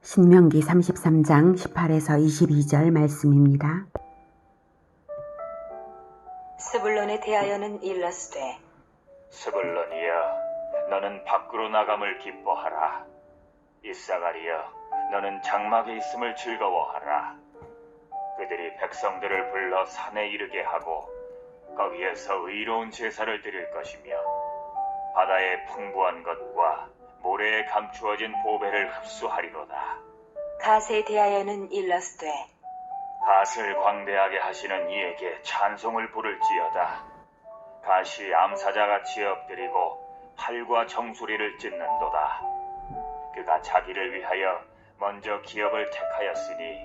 신명기 33장 18에서 22절 말씀입니다. 스불론에 대하여는 일러스되 스불론이여, 너는 밖으로 나감을 기뻐하라. 이사가리여, 너는 장막에 있음을 즐거워하라. 그들이 백성들을 불러 산에 이르게 하고 거기에서 의로운 제사를 드릴 것이며 바다의 풍부한 것과 모래에 감추어진 보배를 흡수하리로다. 갓에 대하여는 일러스되 갓을 광대하게 하시는 이에게 찬송을 부를지어다. 갓이 암사자같이 엎드리고 팔과 정수리를 찢는도다. 그가 자기를 위하여 먼저 기업을 택하였으니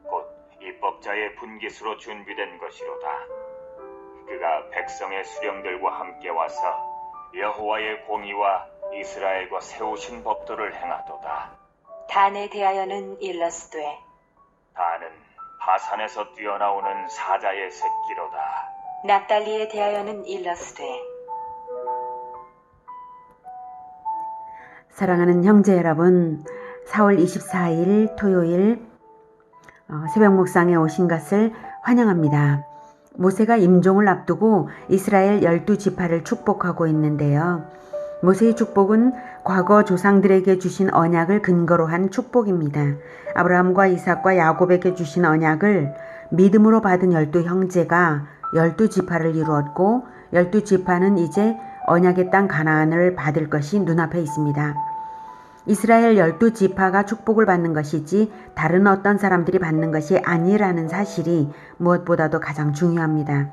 곧 입법자의 분깃으로 준비된 것이로다. 그가 백성의 수령들과 함께 와서 여호와의 공의와 이스라엘과 세우신 법도를 행하도다. 단에 대하여는 일러스되 다는 바산에서 뛰어나오는 사자의 새끼로다. 납달리에 대하여는 일러스되 사랑하는 형제 여러분, 4월 24일 토요일 새벽 묵상에 오신 것을 환영합니다. 모세가 임종을 앞두고 이스라엘 12지파를 축복하고 있는데요. 모세의 축복은 과거 조상들에게 주신 언약을 근거로 한 축복입니다. 아브라함과 이삭과 야곱에게 주신 언약을 믿음으로 받은 12형제가 12지파를 이루었고 12지파는 이제 언약의 땅 가나안을 받을 것이 눈앞에 있습니다. 이스라엘 12지파가 축복을 받는 것이지 다른 어떤 사람들이 받는 것이 아니라는 사실이 무엇보다도 가장 중요합니다.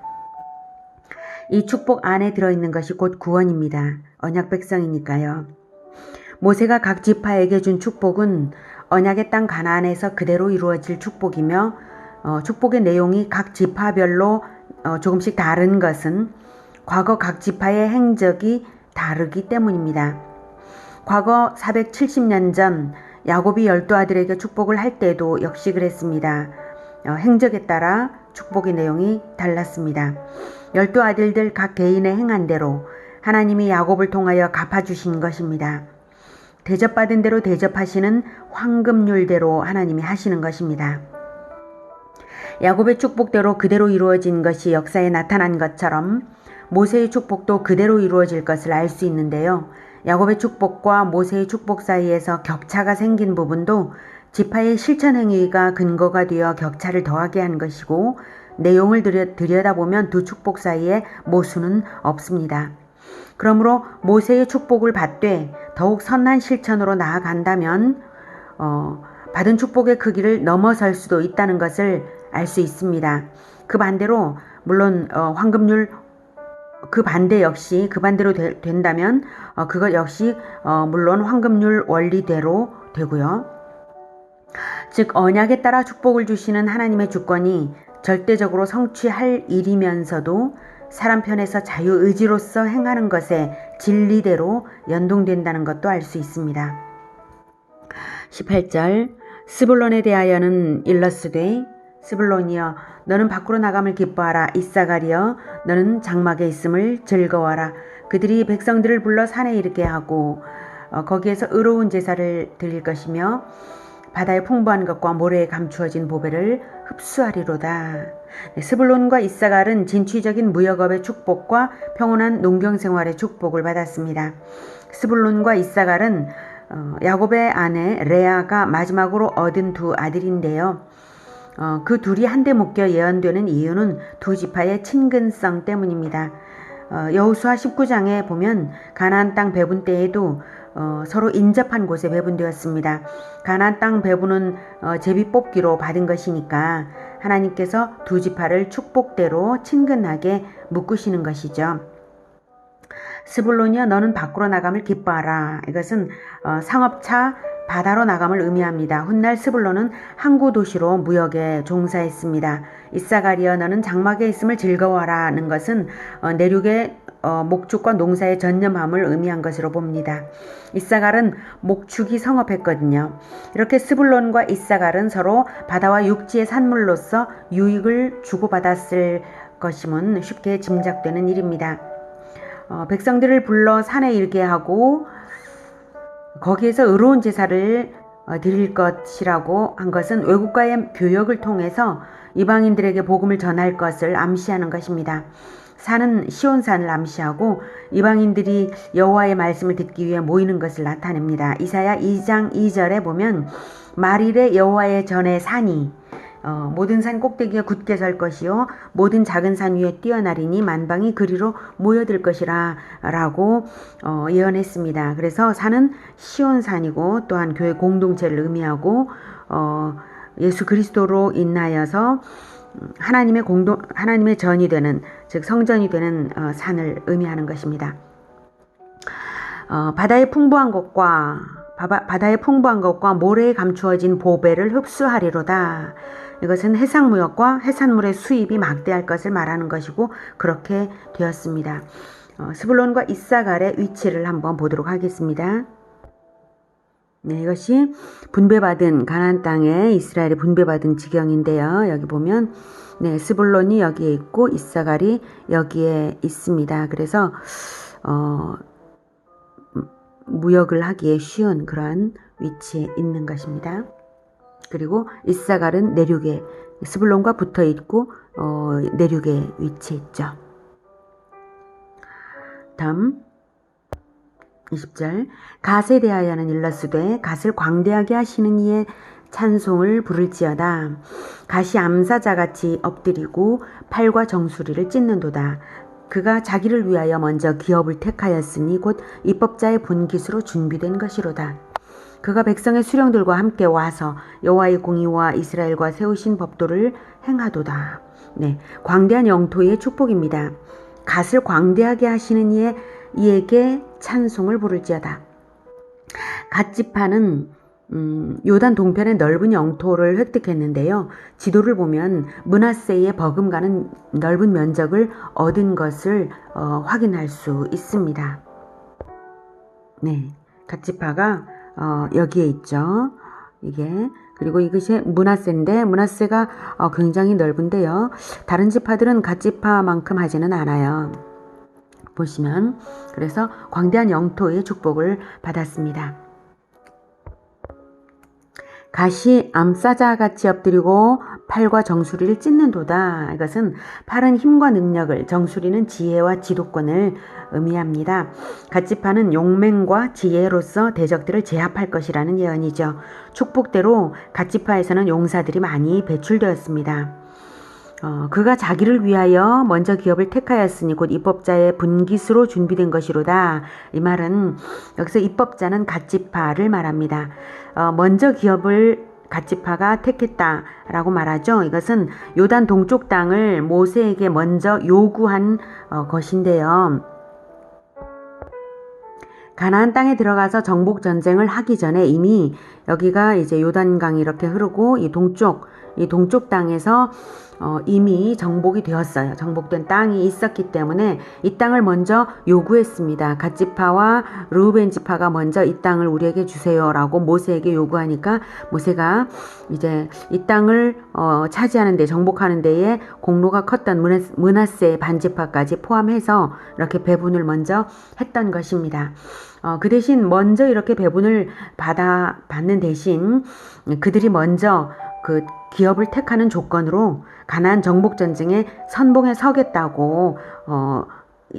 이 축복 안에 들어있는 것이 곧 구원입니다. 언약 백성이니까요. 모세가 각 지파에게 준 축복은 언약의 땅 가나안에서 그대로 이루어질 축복이며 축복의 내용이 각 지파별로 조금씩 다른 것은 과거 각 지파의 행적이 다르기 때문입니다. 과거 470년 전 야곱이 12아들에게 축복을 할 때도 역시 그랬습니다. 행적에 따라 축복의 내용이 달랐습니다. 12아들들 각 개인의 행한 대로 하나님이 야곱을 통하여 갚아주신 것입니다. 대접받은 대로 대접하시는 황금률대로 하나님이 하시는 것입니다. 야곱의 축복대로 그대로 이루어진 것이 역사에 나타난 것처럼 모세의 축복도 그대로 이루어질 것을 알 수 있는데요. 야곱의 축복과 모세의 축복 사이에서 격차가 생긴 부분도 지파의 실천 행위가 근거가 되어 격차를 더하게 한 것이고 내용을 들여다보면 두 축복 사이에 모순은 없습니다. 그러므로 모세의 축복을 받되 더욱 선한 실천으로 나아간다면 받은 축복의 크기를 넘어설 수도 있다는 것을 알 수 있습니다. 그 반대로 물론 황금률 그 반대로 된다면 그것 역시 물론 황금률 원리대로 되고요. 즉 언약에 따라 축복을 주시는 하나님의 주권이 절대적으로 성취할 일이면서도 사람 편에서 자유의지로서 행하는 것에 진리대로 연동된다는 것도 알 수 있습니다. 18절 스불론에 대하여는 일러스되 스불론이여, 너는 밖으로 나감을 기뻐하라. 이사가리여, 너는 장막에 있음을 즐거워하라. 그들이 백성들을 불러 산에 이르게 하고 거기에서 의로운 제사를 드릴 것이며 바다의 풍부한 것과 모래에 감추어진 보배를 흡수하리로다. 스불론과 이사갈은 진취적인 무역업의 축복과 평온한 농경생활의 축복을 받았습니다. 스불론과 이사갈은 야곱의 아내 레아가 마지막으로 얻은 두 아들인데요. 그 둘이 한데 묶여 예언되는 이유는 두 지파의 친근성 때문입니다. 여호수아 19장에 보면 가나안 땅 배분 때에도 서로 인접한 곳에 배분되었습니다. 가나안 땅 배분은 제비 뽑기로 받은 것이니까 하나님께서 두 지파를 축복대로 친근하게 묶으시는 것이죠. 스불론이여, 너는 밖으로 나감을 기뻐하라. 이것은 상업차 바다로 나감을 의미합니다. 훗날 스불론은 항구 도시로 무역에 종사했습니다. 이사가리여, 너는 장막에 있음을 즐거워하라는 것은 내륙의 목축과 농사에 전념함을 의미한 것으로 봅니다. 이사갈은 목축이 성업했거든요. 이렇게 스불론과 이사갈은 서로 바다와 육지의 산물로서 유익을 주고받았을 것임은 쉽게 짐작되는 일입니다. 백성들을 불러 산에 이르게 하고 거기에서 의로운 제사를 드릴 것이라고 한 것은 외국과의 교역을 통해서 이방인들에게 복음을 전할 것을 암시하는 것입니다. 산은 시온산을 암시하고 이방인들이 여호와의 말씀을 듣기 위해 모이는 것을 나타냅니다. 이사야 2장 2절에 보면 말일에 여호와의 전에 산이 모든 산 꼭대기에 굳게 설 것이요 모든 작은 산 위에 뛰어나리니 만방이 그리로 모여들 것이라 라고 예언했습니다. 그래서 산은 시온산이고 또한 교회 공동체를 의미하고 예수 그리스도로 인하여서 하나님의 전이 되는, 즉 성전이 되는 산을 의미하는 것입니다. 바다의 풍부한 것과 모래에 감추어진 보배를 흡수하리로다. 이것은 해상무역과 해산물의 수입이 막대할 것을 말하는 것이고 그렇게 되었습니다. 스불론과 이사갈의 위치를 한번 보도록 하겠습니다. 네, 이것이 분배받은 가나안 땅에 이스라엘이 분배받은 지경인데요. 여기 보면 네, 스불론이 여기에 있고 이사갈이 여기에 있습니다. 그래서 무역을 하기에 쉬운 그러한 위치에 있는 것입니다. 그리고 이사갈은 내륙에 스불론과 붙어 있고 내륙에 위치해 있죠. 다음 20절 갓에 대하여는 일러스되 갓을 광대하게 하시는 이의 찬송을 부를지어다. 갓이 암사자같이 엎드리고 팔과 정수리를 찢는도다. 그가 자기를 위하여 먼저 기업을 택하였으니 곧 입법자의 분깃으로 준비된 것이로다. 그가 백성의 수령들과 함께 와서 여호와의 공의와 이스라엘과 세우신 법도를 행하도다. 네, 광대한 영토의 축복입니다. 갓을 광대하게 하시는 이에게 찬송을 부를지어다. 갓지파는 요단 동편의 넓은 영토를 획득했는데요. 지도를 보면 므낫세의 버금가는 넓은 면적을 얻은 것을 확인할 수 있습니다. 네, 갓지파가 여기에 있죠. 그리고 이것이 므낫세인데 므낫세가 굉장히 넓은데요. 다른 지파들은 갓지파만큼 하지는 않아요. 보시면 그래서 광대한 영토의 축복을 받았습니다. 갓이 암사자같이 엎드리고 팔과 정수리를 찢는도다. 이것은 팔은 힘과 능력을, 정수리는 지혜와 지도권을 의미합니다. 갓지파는 용맹과 지혜로서 대적들을 제압할 것이라는 예언이죠. 축복대로 갓지파에서는 용사들이 많이 배출되었습니다. 그가 자기를 위하여 먼저 기업을 택하였으니 곧 입법자의 분깃으로 준비된 것이로다. 이 말은 여기서 입법자는 갓지파를 말합니다. 먼저 기업을 갓지파가 택했다라고 말하죠. 이것은 요단 동쪽 땅을 모세에게 먼저 요구한 것인데요. 가나안 땅에 들어가서 정복 전쟁을 하기 전에 이미 여기가 이제 요단강이 이렇게 흐르고 이 동쪽 땅에서 이미 정복이 되었어요. 정복된 땅이 있었기 때문에 이 땅을 먼저 요구했습니다. 갓지파와 르우벤 지파가 먼저 이 땅을 우리에게 주세요라고 모세에게 요구하니까 모세가 이제 이 땅을 차지하는 데 정복하는 데에 공로가 컸던 므낫세 반지파까지 포함해서 이렇게 배분을 먼저 했던 것입니다. 그 대신 먼저 이렇게 배분을 받는 대신 그들이 먼저 그 기업을 택하는 조건으로 가나안 정복 전쟁에 선봉에 서겠다고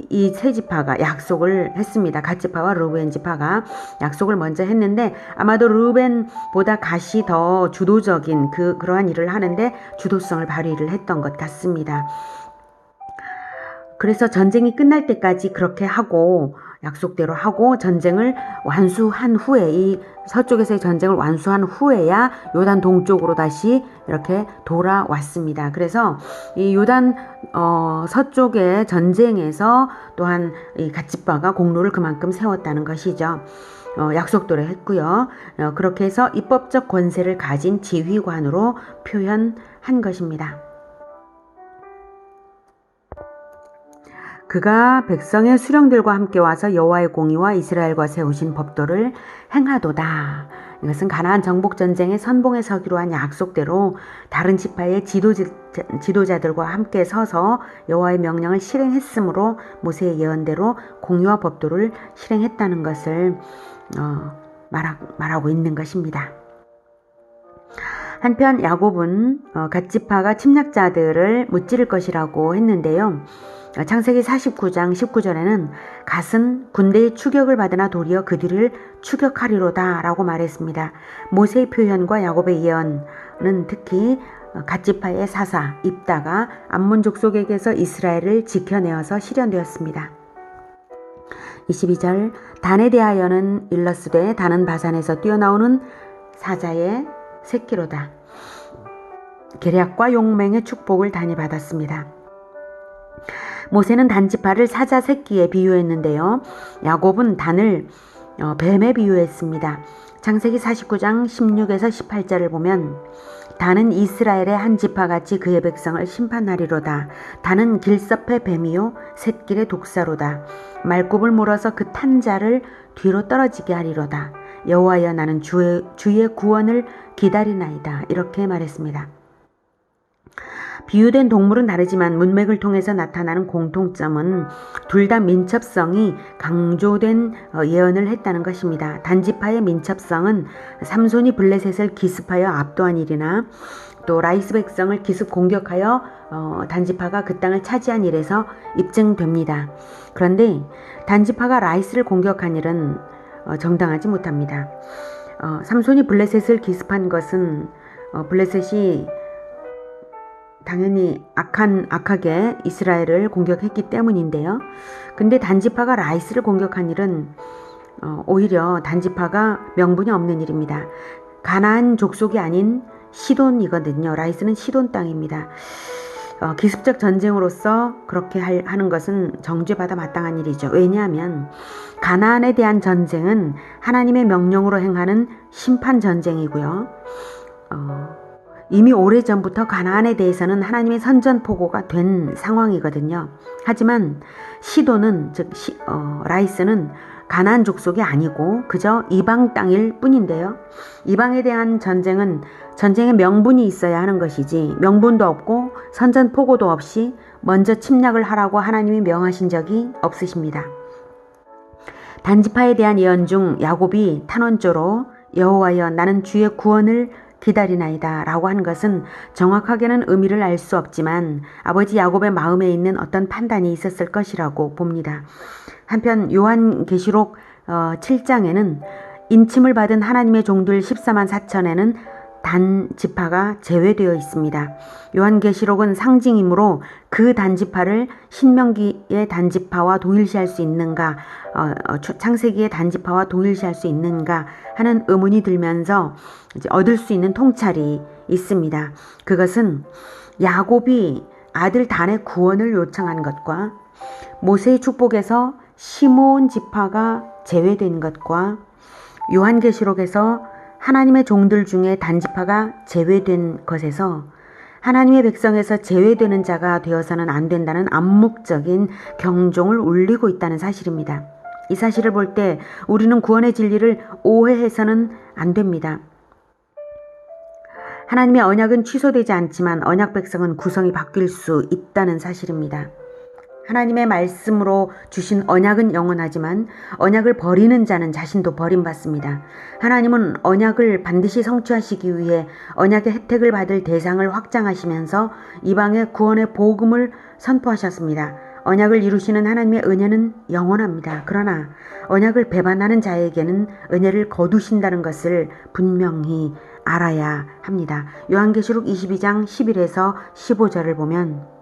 이 세 지파가 약속을 했습니다. 갓지파와 르우벤 지파가 약속을 먼저 했는데 아마도 르우벤보다 갓이 더 주도적인 그러한 일을 하는데 주도성을 발휘를 했던 것 같습니다. 그래서 전쟁이 끝날 때까지 그렇게 하고 약속대로 하고 전쟁을 완수한 후에 이 서쪽에서의 전쟁을 완수한 후에야 요단 동쪽으로 다시 이렇게 돌아왔습니다. 그래서 이 요단 서쪽의 전쟁에서 또한 이 갓지파가 공로를 그만큼 세웠다는 것이죠. 약속대로 했고요. 그렇게 해서 입법적 권세를 가진 지휘관으로 표현한 것입니다. 그가 백성의 수령들과 함께 와서 여호와의 공의와 이스라엘과 세우신 법도를 행하도다. 이것은 가나안 정복 전쟁의 선봉에 서기로 한 약속대로 다른 지파의 지도자들과 함께 서서 여호와의 명령을 실행했으므로 모세의 예언대로 공의와 법도를 실행했다는 것을 말하고 있는 것입니다. 한편 야곱은 갓지파가 침략자들을 무찌를 것이라고 했는데요. 창세기 49장 19절에는 갓은 군대의 추격을 받으나 도리어 그들을 추격하리로다 라고 말했습니다. 모세의 표현과 야곱의 예언은 특히 갓지파의 사사 입다가 암몬 족속에게서 이스라엘을 지켜내어서 실현되었습니다. 22절 단에 대하여는 일러스되 단은 바산에서 뛰어나오는 사자의 새끼로다. 계략과 용맹의 축복을 단이 받았습니다. 모세는 단지파를 사자 새끼에 비유했는데요. 야곱은 단을 뱀에 비유했습니다. 창세기 49장 16에서 18절을 보면 단은 이스라엘의 한 지파같이 그의 백성을 심판하리로다. 단은 길섭의 뱀이요 샛길의 독사로다. 말굽을 물어서 그 탄 자를 뒤로 떨어지게 하리로다. 여호와여 나는 주의 구원을 기다리나이다. 이렇게 말했습니다. 비유된 동물은 다르지만 문맥을 통해서 나타나는 공통점은 둘 다 민첩성이 강조된 예언을 했다는 것입니다. 단지파의 민첩성은 삼손이 블레셋을 기습하여 압도한 일이나 또 라이스 백성을 기습 공격하여 단지파가 그 땅을 차지한 일에서 입증됩니다. 그런데 단지파가 라이스를 공격한 일은 정당하지 못합니다. 삼손이 블레셋을 기습한 것은 블레셋이 당연히 악하게 이스라엘을 공격했기 때문인데요. 근데 단지파가 라이스를 공격한 일은 오히려 단지파가 명분이 없는 일입니다. 가나안 족속이 아닌 시돈이거든요. 라이스는 시돈 땅입니다. 기습적 전쟁으로서 그렇게 하는 것은 정죄받아 마땅한 일이죠. 왜냐하면 가나안에 대한 전쟁은 하나님의 명령으로 행하는 심판 전쟁이고요. 이미 오래전부터 가나안에 대해서는 하나님의 선전포고가 된 상황이거든요. 하지만 시돈은 즉 라이스는 가나안 족속이 아니고 그저 이방 땅일 뿐인데요. 이방에 대한 전쟁은 전쟁에 명분이 있어야 하는 것이지 명분도 없고 선전포고도 없이 먼저 침략을 하라고 하나님이 명하신 적이 없으십니다. 단지파에 대한 예언 중 야곱이 탄원조로 여호와여 나는 주의 구원을 기다리나이다 라고 하는 것은 정확하게는 의미를 알 수 없지만 아버지 야곱의 마음에 있는 어떤 판단이 있었을 것이라고 봅니다. 한편 요한계시록 7장에는 인침을 받은 하나님의 종들 14만 4천에는 단지파가 제외되어 있습니다. 요한계시록은 상징이므로 그 단지파를 신명기의 단지파와 동일시할 수 있는가, 창세기의 단지파와 동일시할 수 있는가 하는 의문이 들면서 이제 얻을 수 있는 통찰이 있습니다. 그것은 야곱이 아들 단의 구원을 요청한 것과 모세의 축복에서 시므온 지파가 제외된 것과 요한계시록에서 하나님의 종들 중에 단지파가 제외된 것에서 하나님의 백성에서 제외되는 자가 되어서는 안 된다는 암묵적인 경종을 울리고 있다는 사실입니다. 이 사실을 볼 때 우리는 구원의 진리를 오해해서는 안 됩니다. 하나님의 언약은 취소되지 않지만 언약 백성은 구성이 바뀔 수 있다는 사실입니다. 하나님의 말씀으로 주신 언약은 영원하지만 언약을 버리는 자는 자신도 버림받습니다. 하나님은 언약을 반드시 성취하시기 위해 언약의 혜택을 받을 대상을 확장하시면서 이방의 구원의 복음을 선포하셨습니다. 언약을 이루시는 하나님의 은혜는 영원합니다. 그러나 언약을 배반하는 자에게는 은혜를 거두신다는 것을 분명히 알아야 합니다. 요한계시록 22장 11에서 15절을 보면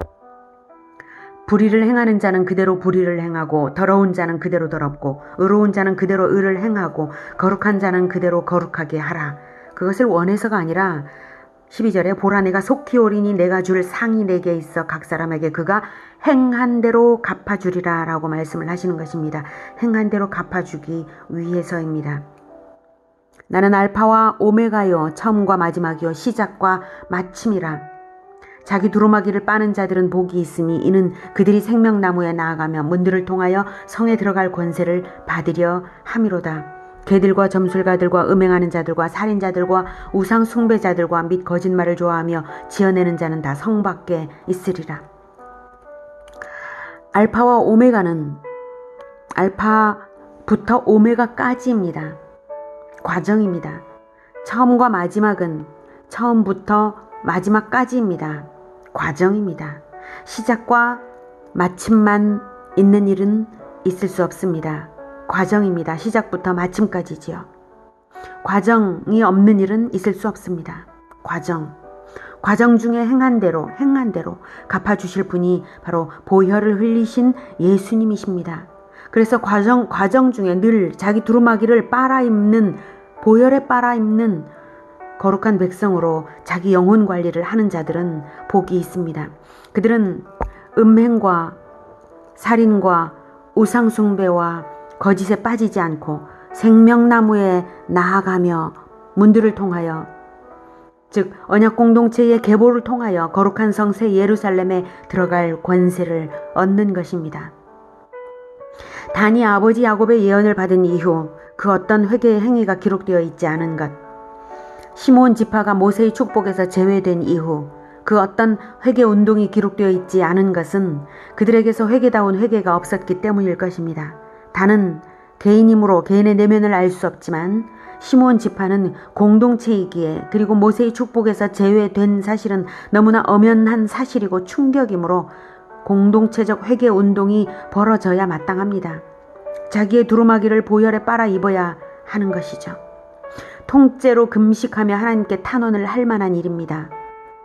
불의를 행하는 자는 그대로 불의를 행하고 더러운 자는 그대로 더럽고 의로운 자는 그대로 의를 행하고 거룩한 자는 그대로 거룩하게 하라. 그것을 원해서가 아니라 12절에 보라 내가 속히 오리니 내가 줄 상이 내게 있어 각 사람에게 그가 행한 대로 갚아주리라 라고 말씀을 하시는 것입니다. 행한 대로 갚아주기 위해서입니다. 나는 알파와 오메가요 처음과 마지막이요 시작과 마침이라. 자기 두루마기를 빠는 자들은 복이 있으니 이는 그들이 생명나무에 나아가며 문들을 통하여 성에 들어갈 권세를 받으려 함이로다. 개들과 점술가들과 음행하는 자들과 살인자들과 우상 숭배자들과 및 거짓말을 좋아하며 지어내는 자는 다 성 밖에 있으리라. 알파와 오메가는 알파부터 오메가까지입니다. 과정입니다. 처음과 마지막은 처음부터 마지막까지입니다. 과정입니다. 시작과 마침만 있는 일은 있을 수 없습니다. 과정입니다. 시작부터 마침까지지요. 과정이 없는 일은 있을 수 없습니다. 과정 중에 행한 대로 갚아주실 분이 바로 보혈을 흘리신 예수님이십니다. 그래서 과정 중에 늘 자기 두루마기를 빨아입는, 보혈에 빨아입는 거룩한 백성으로 자기 영혼 관리를 하는 자들은 복이 있습니다. 그들은 음행과 살인과 우상숭배와 거짓에 빠지지 않고 생명나무에 나아가며 문들을 통하여, 즉 언약 공동체의 계보를 통하여 거룩한 성새 예루살렘에 들어갈 권세를 얻는 것입니다. 단이 아버지 야곱의 예언을 받은 이후 그 어떤 회개의 행위가 기록되어 있지 않은 것, 시므온 지파가 모세의 축복에서 제외된 이후 그 어떤 회개 운동이 기록되어 있지 않은 것은 그들에게서 회개다운 회개가 없었기 때문일 것입니다. 단은 개인이므로 개인의 내면을 알 수 없지만 시므온 지파는 공동체이기에, 그리고 모세의 축복에서 제외된 사실은 너무나 엄연한 사실이고 충격이므로 공동체적 회개 운동이 벌어져야 마땅합니다. 자기의 두루마기를 보혈에 빨아 입어야 하는 것이죠. 통째로 금식하며 하나님께 탄원을 할 만한 일입니다.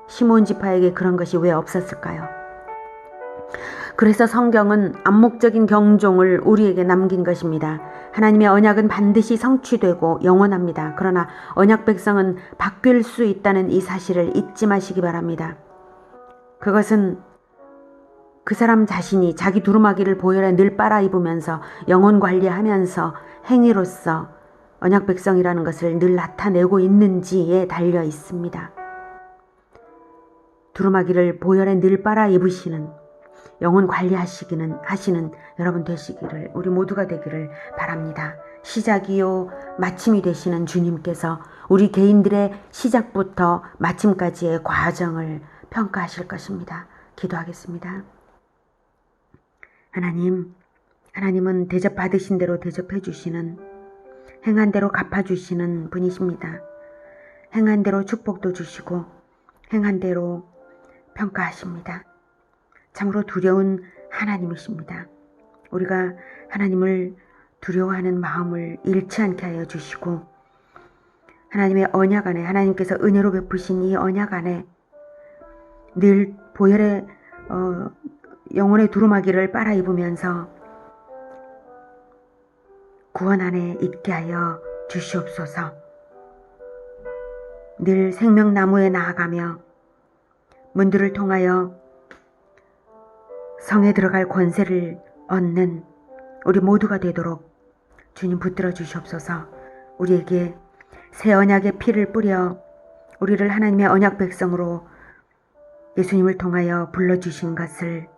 시므온 지파에게 그런 것이 왜 없었을까요? 그래서 성경은 암묵적인 경종을 우리에게 남긴 것입니다. 하나님의 언약은 반드시 성취되고 영원합니다. 그러나 언약 백성은 바뀔 수 있다는 이 사실을 잊지 마시기 바랍니다. 그것은 그 사람 자신이 자기 두루마기를 보혈에 늘 빨아 입으면서 영혼 관리하면서 행위로서 언약 백성이라는 것을 늘 나타내고 있는지에 달려 있습니다. 두루마기를 보혈에 늘 빨아 입으시는, 영혼 관리하시는 여러분 되시기를, 우리 모두가 되기를 바랍니다. 시작이요 마침이 되시는 주님께서 우리 개인들의 시작부터 마침까지의 과정을 평가하실 것입니다. 기도하겠습니다. 하나님은 대접받으신 대로 대접해 주시는, 행한 대로 갚아주시는 분이십니다. 행한 대로 축복도 주시고 행한 대로 평가하십니다. 참으로 두려운 하나님이십니다. 우리가 하나님을 두려워하는 마음을 잃지 않게 하여 주시고, 하나님의 언약 안에, 하나님께서 은혜로 베푸신 이 언약 안에 늘 보혈의 영혼의 두루마기를 빨아 입으면서 구원 안에 있게 하여 주시옵소서. 늘 생명나무에 나아가며 문들을 통하여 성에 들어갈 권세를 얻는 우리 모두가 되도록 주님 붙들어 주시옵소서. 우리에게 새 언약의 피를 뿌려 우리를 하나님의 언약 백성으로 예수님을 통하여 불러주신 것을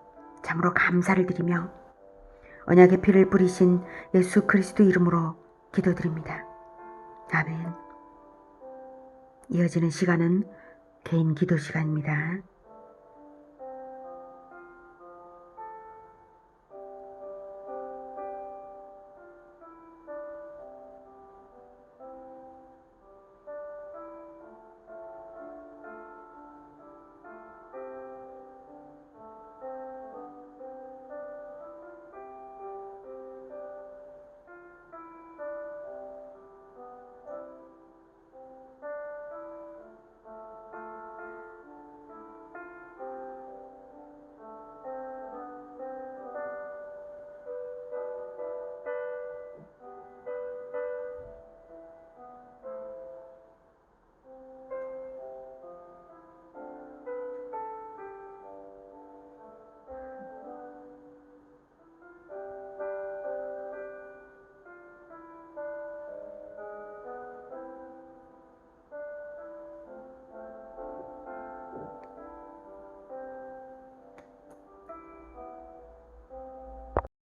참으로 감사를 드리며 언약의 피를 뿌리신 예수 그리스도 이름으로 기도드립니다. 아멘. 이어지는 시간은 개인 기도 시간입니다.